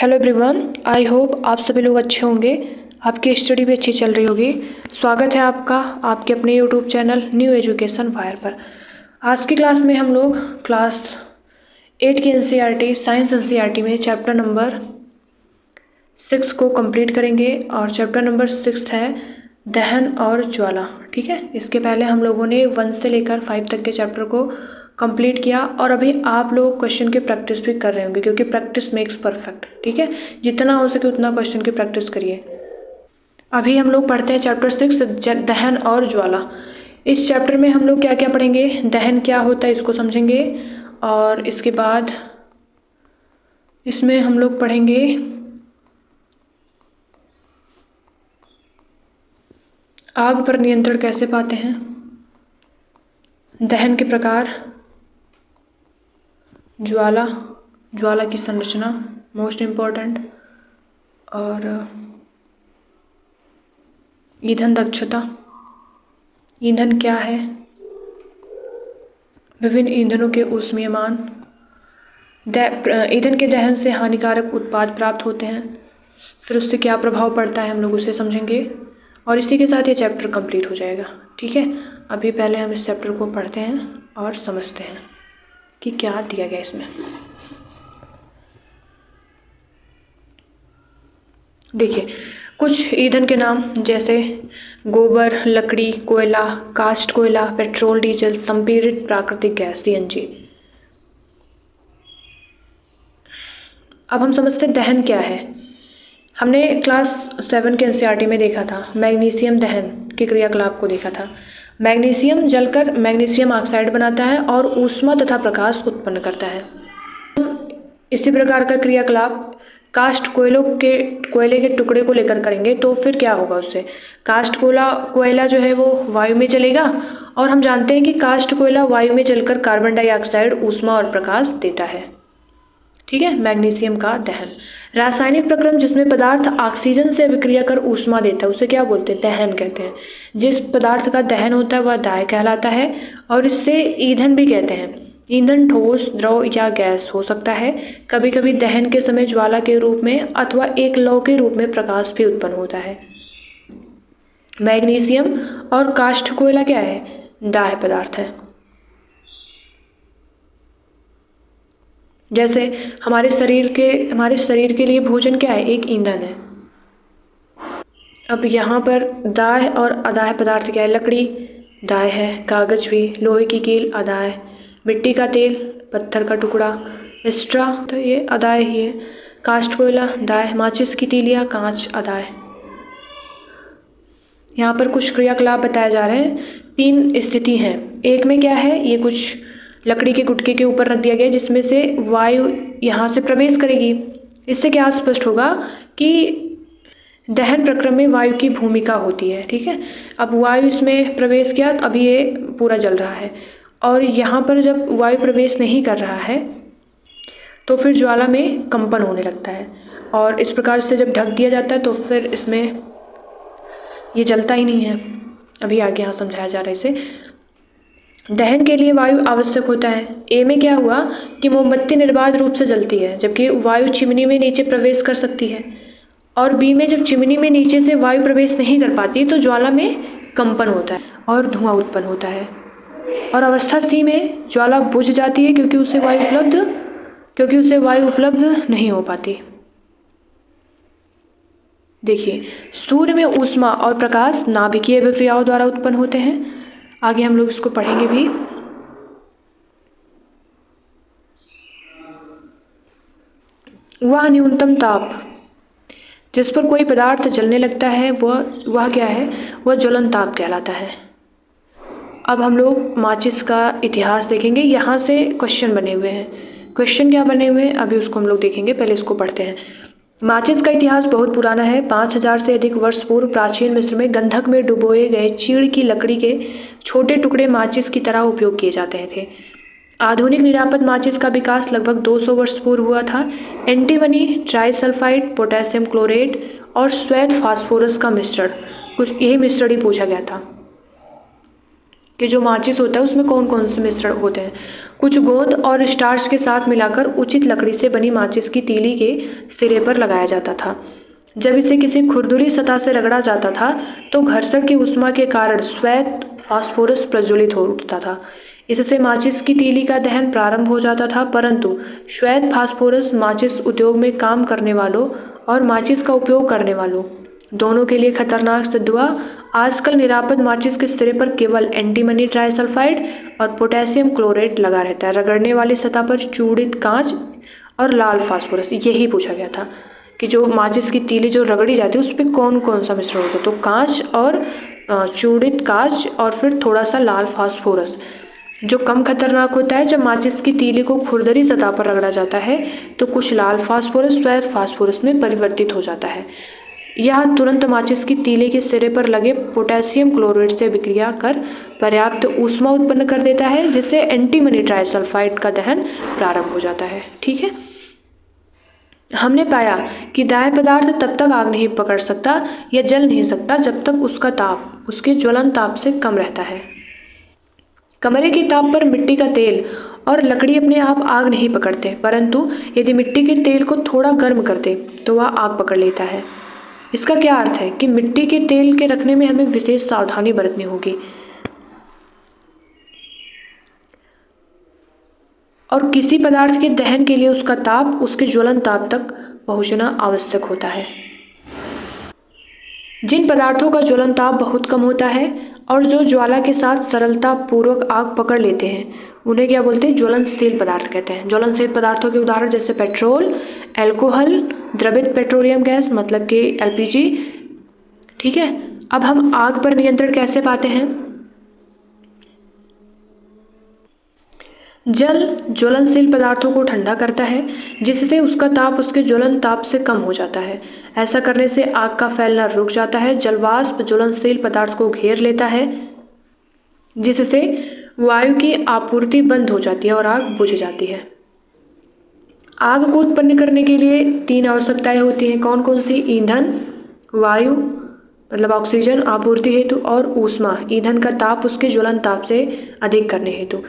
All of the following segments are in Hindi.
हेलो एवरीवन, आई होप आप सभी लोग अच्छे होंगे। आपकी स्टडी भी अच्छी चल रही होगी। स्वागत है आपका आपके अपने YouTube channel new education wire पर। आज की क्लास में हम लोग क्लास 8 की एनसीईआरटी साइंस एनसीईआरटी में चैप्टर नंबर 6 को कंप्लीट करेंगे और चैप्टर नंबर 6 है दहन और ज्वाला। ठीक है, इसके पहले हम लोगों ने 1 से लेकर 5 तक के चैप्टर को कंप्लीट किया और अभी आप लोग क्वेश्चन की प्रैक्टिस भी कर रहे होंगे क्योंकि प्रैक्टिस मेक्स परफेक्ट। ठीक है, जितना हो सके उतना क्वेश्चन की प्रैक्टिस करिए। अभी हम लोग पढ़ते हैं चैप्टर 6 दहन और ज्वाला। इस चैप्टर में हम लोग क्या क्या पढ़ेंगे, दहन क्या होता है इसको समझेंगे और इसके बाद इसमें हम लोग पढ़ेंगे आग पर नियंत्रण कैसे पाते हैं, दहन के प्रकार, ज्वाला की संरचना मोस्ट इम्पोर्टेंट, और ईंधन दक्षता, ईंधन क्या है, विभिन्न ईंधनों के ऊष्मीयमान, ईंधन के दहन से हानिकारक उत्पाद प्राप्त होते हैं, फिर उससे क्या प्रभाव पड़ता है हम लोग उसे समझेंगे और इसी के साथ ये चैप्टर कंप्लीट हो जाएगा। ठीक है, अभी पहले हम इस चैप्टर को पढ़ते हैं और समझते हैं कि क्या दिया गया इसमें। देखिए, कुछ ईंधन के नाम जैसे गोबर, लकड़ी, कोयला, कास्ट कोयला, पेट्रोल, डीजल, संपीड़ित प्राकृतिक गैस सीएनजी। अब हम समझते हैं दहन क्या है। हमने क्लास 7 के एनसीईआरटी में देखा था, मैग्नीशियम दहन के क्रियाकलाप को देखा था। मैग्नीशियम जलकर मैग्नीशियम ऑक्साइड बनाता है और ऊष्मा तथा प्रकाश उत्पन्न करता है। इसी प्रकार का क्रियाकलाप कास्ट कोयले के टुकड़े को लेकर करेंगे तो फिर क्या होगा उससे, कास्ट कोयला जो है वो वायु में चलेगा और हम जानते हैं कि कास्ट कोयला वायु में चलकर कार्बन डाइऑक्साइड, ऊष्मा और प्रकाश देता है। ठीक है, मैग्नीशियम का दहन। रासायनिक प्रक्रम जिसमें पदार्थ ऑक्सीजन से अभिक्रिया कर ऊष्मा देता है उसे क्या बोलते हैं, दहन कहते हैं। जिस पदार्थ का दहन होता है वह दाह कहलाता है और इससे ईंधन भी कहते हैं। ईंधन ठोस, द्रव या गैस हो सकता है। कभी कभी दहन के समय ज्वाला के रूप में अथवा एक लौ के रूप में प्रकाश भी उत्पन्न होता है। मैग्नीशियम और काष्ठ कोयला क्या है, दाह पदार्थ है। जैसे हमारे शरीर के लिए भोजन क्या है, एक ईंधन है। अब यहाँ पर दाह और अदाह पदार्थ क्या है, लकड़ी दाह है, कागज भी, लोहे की कील अदाह है, मिट्टी का तेल, पत्थर का टुकड़ा, स्ट्रॉ तो ये अदाह ही है, कास्ट कोयला दाह, माचिस की तीलियाँ, कांच अदाह। यहाँ पर कुछ क्रियाकलाप बताए जा रहे हैं। 3 स्थिति हैं। एक में क्या है, ये कुछ लकड़ी के गुटके के ऊपर रख दिया गया जिसमें से वायु यहाँ से प्रवेश करेगी। इससे क्या स्पष्ट होगा कि दहन प्रक्रम में वायु की भूमिका होती है। ठीक है, अब वायु इसमें प्रवेश किया तो अभी ये पूरा जल रहा है और यहाँ पर जब वायु प्रवेश नहीं कर रहा है तो फिर ज्वाला में कंपन होने लगता है और इस प्रकार से जब ढक दिया जाता है तो फिर इसमें ये जलता ही नहीं है। अभी आगे यहाँ समझाया जा रहा है इसे। दहन के लिए वायु आवश्यक होता है। ए में क्या हुआ कि मोमबत्ती निर्बाध रूप से जलती है जबकि वायु चिमनी में नीचे प्रवेश कर सकती है, और बी में जब चिमनी में नीचे से वायु प्रवेश नहीं कर पाती तो ज्वाला में कंपन होता है और धुआं उत्पन्न होता है। और अवस्था सी में ज्वाला बुझ जाती है क्योंकि उसे वायु उपलब्ध नहीं हो पाती। देखिए, सूर्य में ऊष्मा और प्रकाश नाभिकीय अभिक्रियाओं द्वारा उत्पन्न होते हैं। आगे हम लोग इसको पढ़ेंगे भी। वह न्यूनतम ताप जिस पर कोई पदार्थ जलने लगता है वह क्या है, वह ज्वलन ताप कहलाता है। अब हम लोग माचिस का इतिहास देखेंगे। यहाँ से क्वेश्चन बने हुए हैं। क्वेश्चन क्या बने हुए हैं अभी उसको हम लोग देखेंगे, पहले इसको पढ़ते हैं। माचिस का इतिहास बहुत पुराना है। 5000 से अधिक वर्ष पूर्व प्राचीन मिस्र में गंधक में डुबोए गए चीड़ की लकड़ी के छोटे टुकड़े माचिस की तरह उपयोग किए जाते थे। आधुनिक निरापद माचिस का विकास लगभग 200 वर्ष पूर्व हुआ था। एंटीमनी, ट्राइसल्फाइड, पोटेशियम क्लोरेट और श्वेत फास्फोरस का मिश्रण, कुछ यही मिश्रण ही पूछा गया था। कि जो माचिस होता है उसमें कौन कौन से मिश्रण होते हैं। कुछ गोंद और स्टार्च के साथ मिलाकर उचित लकड़ी से बनी माचिस की तीली के सिरे पर लगाया जाता था। जब इसे किसी खुरदुरी सतह से रगड़ा जाता था तो घर्षण की ऊष्मा के कारण श्वेत फास्फोरस प्रज्वलित हो उठता था। इससे माचिस की तीली का दहन प्रारंभ हो जाता था, परंतु श्वेत फास्फोरस माचिस उद्योग में काम करने वालों और माचिस का उपयोग करने वालों दोनों के लिए खतरनाक सिद्ध हुआ। आजकल निरापद माचिस के सिरे पर केवल एंटीमनी ट्राइसल्फाइड और पोटेशियम क्लोराइड लगा रहता है। रगड़ने वाली सतह पर चूड़ित कांच और लाल फास्फोरस, यही पूछा गया था कि जो माचिस की तीली जो रगड़ी जाती है उस पर कौन कौन सा मिश्रण होता है। तो कांच और चूड़ित कांच और फिर थोड़ा सा लाल फास्फोरस। जो कम खतरनाक होता है, जब माचिस की तीली को खुरदरी सतह पर रगड़ा जाता है तो कुछ लाल फास्फोरस श्वेत फास्फोरस में परिवर्तित हो जाता है। यह तुरंत माचिस की तीली के सिरे पर लगे पोटेशियम क्लोराइड से विक्रिया कर पर्याप्त ऊष्मा उत्पन्न कर देता है, जिससे एंटीमनी ट्राइसल्फाइड का दहन प्रारंभ हो जाता है। ठीक है, हमने पाया कि दाह्य पदार्थ तब तक आग नहीं पकड़ सकता या जल नहीं सकता जब तक उसका ताप उसके ज्वलन ताप से कम रहता है। कमरे के ताप पर मिट्टी का तेल और लकड़ी अपने आप आग नहीं पकड़ते, परंतु यदि मिट्टी के तेल को थोड़ा गर्म कर दे तो वह आग पकड़ लेता है। इसका क्या अर्थ है कि मिट्टी के तेल के रखने में हमें विशेष सावधानी बरतनी होगी और किसी पदार्थ के दहन के लिए उसका ताप उसके ज्वलन ताप तक पहुंचना आवश्यक होता है। जिन पदार्थों का ज्वलन ताप बहुत कम होता है और जो ज्वाला के साथ सरलता पूर्वक आग पकड़ लेते हैं उन्हें क्या बोलते हैं, ज्वलनशील पदार्थ कहते हैं। ज्वलनशील पदार्थों के उदाहरण जैसे पेट्रोल, अल्कोहल, द्रवित पेट्रोलियम गैस मतलब कि एलपीजी। ठीक है, अब हम आग पर नियंत्रण कैसे पाते हैं। जल ज्वलनशील पदार्थों को ठंडा करता है, जिससे उसका ताप उसके ज्वलन ताप से कम हो जाता है। ऐसा करने से आग का फैलना रुक जाता है। जलवाष्प ज्वलनशील पदार्थ को घेर लेता है, जिससे वायु की आपूर्ति बंद हो जाती है और आग बुझ जाती है। आग को उत्पन्न करने के लिए 3 आवश्यकताएं होती हैं। कौन कौन सी? ईंधन, वायु मतलब ऑक्सीजन आपूर्ति हेतु और ऊष्मा ईंधन का ताप उसके ज्वलन ताप से अधिक करने हेतु।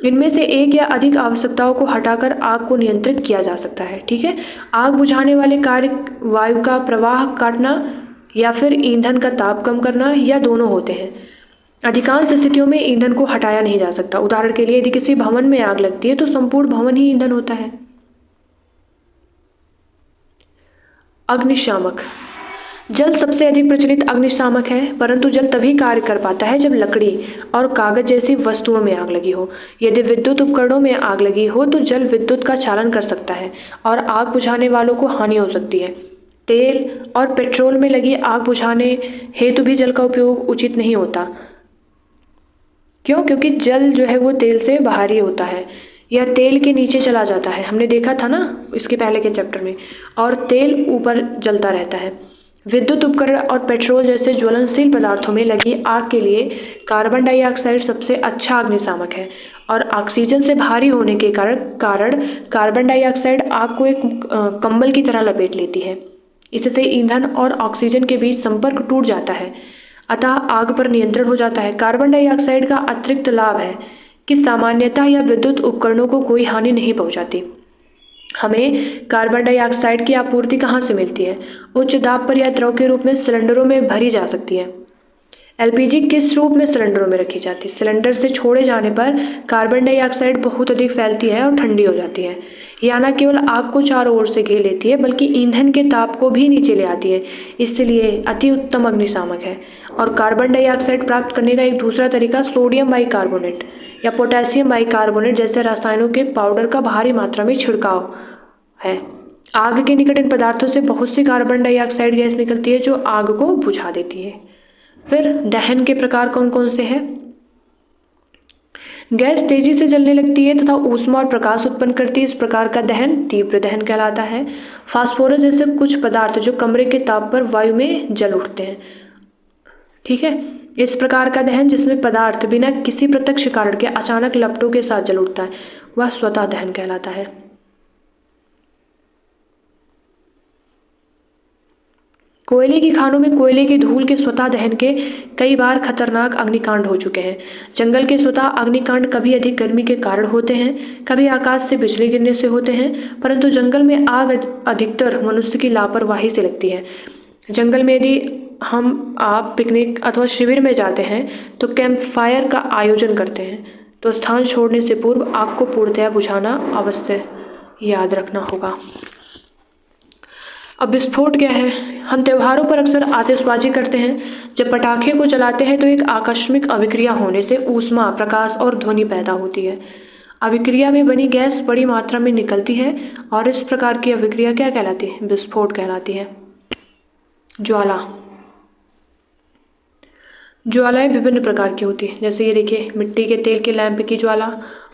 इनमें से एक या अधिक आवश्यकताओं को हटाकर आग को नियंत्रित किया जा सकता है। ठीक है, आग बुझाने वाले कार्य वायु का प्रवाह काटना या फिर ईंधन का ताप कम करना या दोनों होते हैं। अधिकांश स्थितियों में ईंधन को हटाया नहीं जा सकता। उदाहरण के लिए यदि किसी भवन में आग लगती है तो संपूर्ण भवन ही ईंधन होता है। अग्निशामक, जल सबसे अधिक प्रचलित अग्निशामक है, परंतु जल तभी कार्य कर पाता है जब लकड़ी और कागज जैसी वस्तुओं में आग लगी हो। यदि विद्युत उपकरणों में आग लगी हो तो जल विद्युत का चालन कर सकता है और आग बुझाने वालों को हानि हो सकती है। तेल और पेट्रोल में लगी आग बुझाने हेतु भी जल का उपयोग उचित नहीं होता। क्यों? क्योंकि जल जो है वो तेल से बाहरी होता है, यह तेल के नीचे चला जाता है। हमने देखा था ना इसके पहले के चैप्टर में, और तेल ऊपर जलता रहता है। विद्युत उपकरण और पेट्रोल जैसे ज्वलनशील पदार्थों में लगी आग के लिए कार्बन डाइऑक्साइड सबसे अच्छा अग्निशामक है और ऑक्सीजन से भारी होने के कारण कार्बन डाइऑक्साइड आग को एक कंबल की तरह लपेट लेती है। इससे ईंधन और ऑक्सीजन के बीच संपर्क टूट जाता है, अतः आग पर नियंत्रण हो जाता है। कार्बन डाइऑक्साइड का अतिरिक्त लाभ है कि सामान्यतः यह विद्युत उपकरणों को कोई हानि नहीं पहुंचाती। हमें कार्बन डाइऑक्साइड की आपूर्ति कहाँ से मिलती है? उच्च दाब पर यह द्रव के रूप में सिलेंडरों में भरी जा सकती है। एलपीजी किस रूप में सिलेंडरों में रखी जाती है? सिलेंडर से छोड़े जाने पर कार्बन डाइऑक्साइड बहुत अधिक फैलती है और ठंडी हो जाती है। यह न केवल आग को चारों ओर से घेर लेती है बल्कि ईंधन के ताप को भी नीचे ले आती है, इसलिए अति उत्तम अग्निशामक है। और कार्बन डाइऑक्साइड प्राप्त करने का एक दूसरा तरीका सोडियम बाइकार्बोनेट या पोटेशियम बाइकार्बोनेट जैसे रसायनों के पाउडर का भारी मात्रा में छिड़काव है। आग के निकट इन पदार्थों से बहुत सी कार्बन डाइऑक्साइड गैस निकलती है जो आग को बुझा देती है। फिर दहन के प्रकार कौन कौन से हैं? गैस तेजी से जलने लगती है तथा ऊष्मा और प्रकाश उत्पन्न करती है। इस प्रकार का दहन तीव्र दहन कहलाता है। फास्फोरस जैसे कुछ पदार्थ जो कमरे के ताप पर वायु में जल उठते हैं। ठीक है, इस प्रकार का दहन जिसमें पदार्थ बिना किसी प्रत्यक्ष कारण के अचानक लपटों के साथ जल उठता है वह स्वतः दहन कहलाता है। कोयले की खानों में कोयले के धूल के स्वतः दहन के कई बार खतरनाक अग्निकांड हो चुके हैं। जंगल के स्वतः अग्निकांड कभी अधिक गर्मी के कारण होते हैं, कभी आकाश से बिजली गिरने से होते हैं, परंतु जंगल में आग अधिकतर मनुष्य की लापरवाही से लगती है। जंगल में यदि आप पिकनिक अथवा शिविर में जाते हैं तो कैंप फायर का आयोजन करते हैं, तो स्थान छोड़ने से पूर्व आग को पूर्णतया बुझाना अवश्य याद रखना होगा। अब विस्फोट क्या है? हम त्योहारों पर अक्सर आतिशबाजी करते हैं। जब पटाखे को जलाते हैं तो एक आकस्मिक अभिक्रिया होने से ऊष्मा, प्रकाश और ध्वनि पैदा होती है। अभिक्रिया में बनी गैस बड़ी मात्रा में निकलती है और इस प्रकार की अभिक्रिया क्या कहलाती है? विस्फोट कहलाती है। ज्वाला, ज्वालाएं विभिन्न प्रकार की होती हैं, जैसे ये देखिए, मिट्टी के तेल के लैंप की ज्वाला,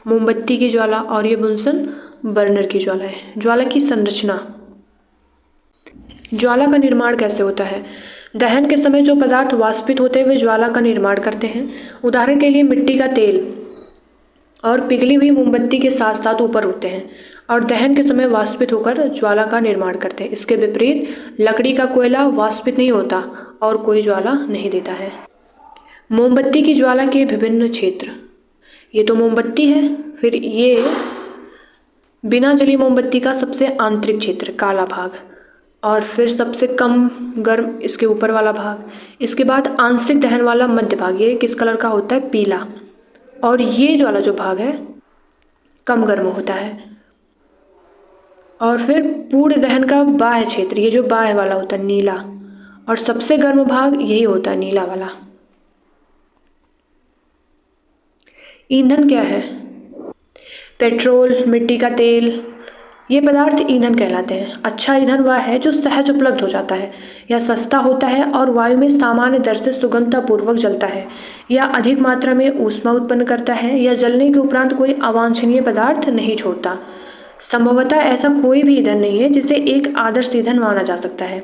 मोमबत्ती की ज्वाला और ये बुनसन बर्नर की ज्वाला है। ज्वाला की संरचना, ज्वाला का निर्माण कैसे होता है? दहन के समय जो पदार्थ वाष्पित होते हैं वे ज्वाला का निर्माण करते हैं। उदाहरण के लिए मिट्टी का तेल और पिघली हुई मोमबत्ती के साथ साथ ऊपर उठते हैं और दहन के समय वाष्पित होकर ज्वाला का निर्माण करते हैं। इसके विपरीत लकड़ी का कोयला वाष्पित नहीं होता और कोई ज्वाला नहीं देता है। मोमबत्ती की ज्वाला के विभिन्न क्षेत्र, ये तो मोमबत्ती है, फिर ये बिना जली मोमबत्ती का सबसे आंतरिक क्षेत्र, काला भाग, और फिर सबसे कम गर्म इसके ऊपर वाला भाग। इसके बाद आंशिक दहन वाला मध्य भाग, ये किस कलर का होता है? पीला। और ये वाला जो भाग है कम गर्म होता है। और फिर पूर्ण दहन का बाह्य क्षेत्र, ये जो बाह्य वाला होता है नीला, और सबसे गर्म भाग यही होता है नीला वाला। ईंधन क्या है? पेट्रोल, मिट्टी का तेल, ये पदार्थ ईंधन कहलाते हैं। अच्छा ईंधन वह है जो सहज उपलब्ध हो जाता है या सस्ता होता है और वायु में सामान्य दर से सुगमतापूर्वक जलता है या अधिक मात्रा में ऊष्मा उत्पन्न करता है या जलने के उपरांत कोई अवांछनीय पदार्थ नहीं छोड़ता। संभवतः ऐसा कोई भी ईंधन नहीं है जिसे एक आदर्श ईंधन माना जा सकता है।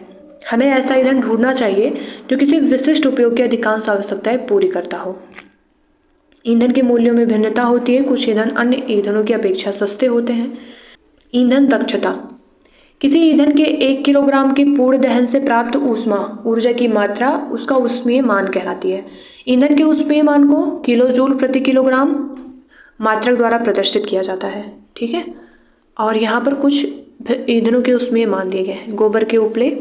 हमें ऐसा ईंधन ढूंढना चाहिए जो किसी विशिष्ट उपयोग की अधिकांश आवश्यकताएं पूरी करता हो। ईंधन के मूल्यों में भिन्नता होती है। कुछ ईंधन अन्य ईंधनों की अपेक्षा सस्ते होते हैं। ईंधन दक्षता, किसी ईंधन के 1 किलोग्राम की पूर्ण दहन से प्राप्त ऊष्मा, ऊर्जा की मात्रा उसका ऊष्मीय मान कहलाती है। ईंधन के ऊष्मीय मान को किलो जूल प्रति किलोग्राम मात्रक द्वारा प्रदर्शित किया जाता है। ठीक है, और यहाँ पर कुछ ईंधनों के ऊष्मीय मान दिए गए हैं। गोबर के उपले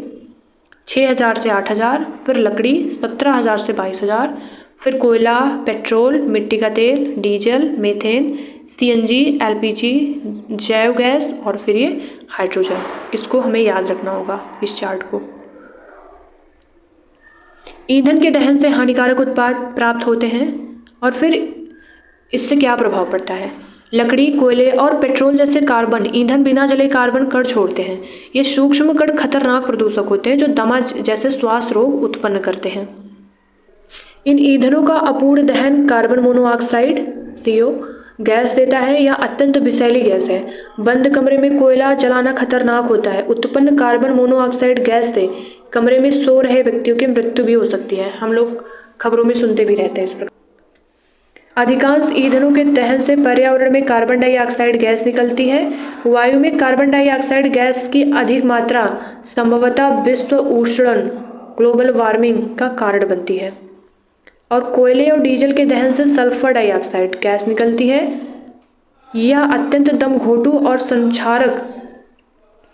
6000 से 8000, फिर लकड़ी 17000 से 22000, फिर कोयला, पेट्रोल, मिट्टी का तेल, डीजल, मीथेन, CNG, LPG, जैव गैस और फिर ये हाइड्रोजन। इसको हमें याद रखना होगा, इस चार्ट को। ईंधन के दहन से हानिकारक उत्पाद प्राप्त होते हैं और फिर इससे क्या प्रभाव पड़ता है? लकड़ी, कोयले और पेट्रोल जैसे कार्बन ईंधन बिना जले कार्बन कण छोड़ते हैं। ये सूक्ष्म कण खतरनाक प्रदूषक होते हैं जो दमा जैसे श्वास रोग उत्पन्न करते हैं। इन ईंधनों का अपूर्ण दहन कार्बन मोनोऑक्साइड CO गैस देता है या अत्यंत विषैली गैस है। बंद कमरे में कोयला जलाना खतरनाक होता है। उत्पन्न कार्बन मोनोऑक्साइड गैस से कमरे में सो रहे व्यक्तियों की मृत्यु भी हो सकती है। हम लोग खबरों में सुनते भी रहते हैं इस प्रकार। अधिकांश ईंधनों के दहन से पर्यावरण में कार्बन डाइऑक्साइड गैस निकलती है। वायु में कार्बन डाइऑक्साइड गैस की अधिक मात्रा संभवतः विश्व उष्णन, ग्लोबल वार्मिंग का कारण बनती है। और कोयले और डीजल के दहन से सल्फर डाइऑक्साइड गैस निकलती है। यह अत्यंत दमघोटू और संक्षारक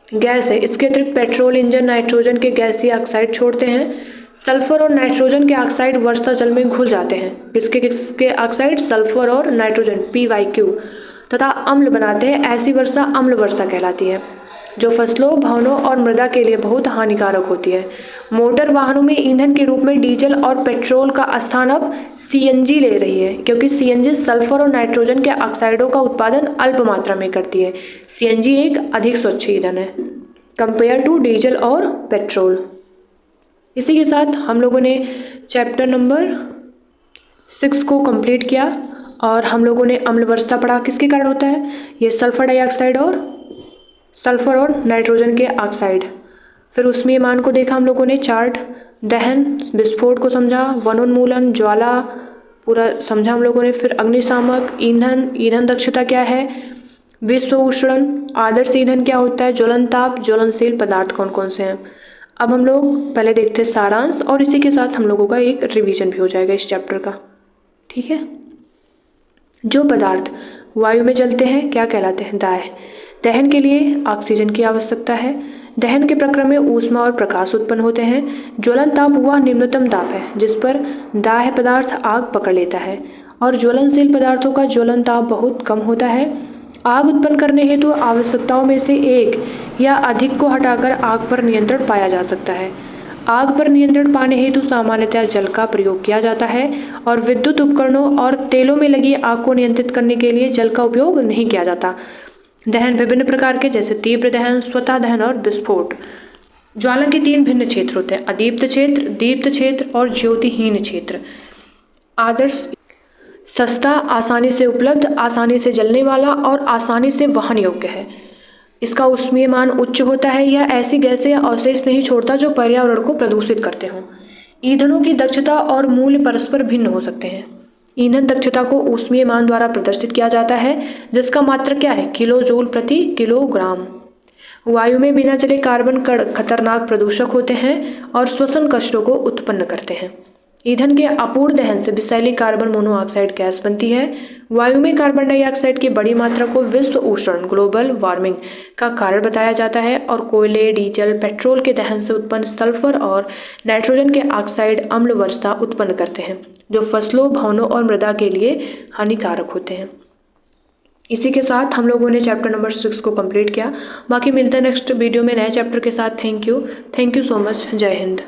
गैस है। इसके अतिरिक्त पेट्रोल इंजन नाइट्रोजन के गैसीय ऑक्साइड छोड़ते हैं। सल्फर और नाइट्रोजन के ऑक्साइड वर्षा जल में घुल जाते हैं। किसके ऑक्साइड? सल्फर और नाइट्रोजन PyQ तथा अम्ल बनाते हैं। ऐसी वर्षा अम्ल वर्षा कहलाती है जो फसलों, भवनों और मृदा के लिए बहुत हानिकारक होती है। मोटर वाहनों में ईंधन के रूप में डीजल और पेट्रोल का स्थान अब CNG ले रही है, क्योंकि CNG सल्फर और नाइट्रोजन के ऑक्साइडों का उत्पादन अल्प मात्रा में करती है। CNG एक अधिक स्वच्छ ईंधन है कंपेयर टू डीजल और पेट्रोल। इसी के साथ हम लोगों ने चैप्टर नंबर 6 को कंप्लीट किया और हम लोगों ने अम्ल वर्षा पढ़ा। किसके कारण होता है? ये सल्फर और नाइट्रोजन के ऑक्साइड। फिर ऊष्मीय मान को देखा हम लोगों ने, चार्ट, दहन, विस्फोट को समझा, वनोन्मूलन, ज्वाला पूरा समझा हम लोगों ने। फिर अग्निशामक, ईंधन, ईंधन दक्षता क्या है, विश्व उष्णन, आदर्श ईंधन क्या होता है, ज्वलन ताप, ज्वलनशील पदार्थ कौन कौन से हैं, अब हम लोग पहले देखते हैं सारांश और इसी के साथ हम लोगों का एक रिवीजन भी हो जाएगा इस चैप्टर का। ठीक है। जो पदार्थ वायु में जलते हैं क्या कहलाते हैं? दाह्य। दहन के लिए ऑक्सीजन की आवश्यकता है। दहन के प्रक्रिया में ऊष्मा और प्रकाश उत्पन्न होते हैं। ज्वलन ताप वह निम्नतम ताप है जिस पर दाह्य पदार्थ आग पकड़ लेता है और ज्वलनशील पदार्थों का ज्वलन ताप बहुत कम होता है। आग उत्पन्न करने हेतु आवश्यकताओं में से एक या अधिक को हटाकर आग पर नियंत्रण पाया जा सकता है। आग पर नियंत्रण पाने हेतु सामान्यतः जल का प्रयोग किया जाता है और विद्युत उपकरणों और तेलों में लगी आग को नियंत्रित करने के लिए जल का उपयोग नहीं किया जाता। दहन विभिन्न प्रकार के जैसे तीव्र दहन, स्वतः दहन और विस्फोट। ज्वाला के 3 भिन्न क्षेत्र होते हैं: अदीप्त क्षेत्र, दीप्त क्षेत्र और ज्योतिहीन क्षेत्र। आदर्श: सस्ता, आसानी से उपलब्ध, आसानी से जलने वाला और आसानी से वहन योग्य है। इसका ऊष्मीय मान उच्च होता है। यह ऐसी गैसें या अवशेष नहीं छोड़ता जो पर्यावरण को प्रदूषित करते हों। ईंधनों की दक्षता और मूल्य परस्पर भिन्न हो सकते हैं। ईंधन दक्षता को ऊष्मीय मान द्वारा प्रदर्शित किया जाता है जिसका मात्रक क्या है? किलो जूल प्रति किलोग्राम। वायु में बिना जले कार्बन कण खतरनाक प्रदूषक होते हैं और श्वसन कष्टों को उत्पन्न करते हैं। ईंधन के अपूर्ण दहन से विषैली कार्बन मोनोऑक्साइड गैस बनती है। वायु में कार्बन डाइऑक्साइड की बड़ी मात्रा को विश्व उष्णन ग्लोबल वार्मिंग का कारण बताया जाता है और कोयले, डीजल, पेट्रोल के दहन से उत्पन्न सल्फर और नाइट्रोजन के ऑक्साइड अम्ल वर्षा उत्पन्न करते हैं जो फसलों, भवनों और मृदा के लिए हानिकारक होते हैं। इसी के साथ हम लोगों ने चैप्टर नंबर 6 को कंप्लीट किया। बाकी मिलते हैं नेक्स्ट वीडियो में नए चैप्टर के साथ। Thank you so much. जय हिंद।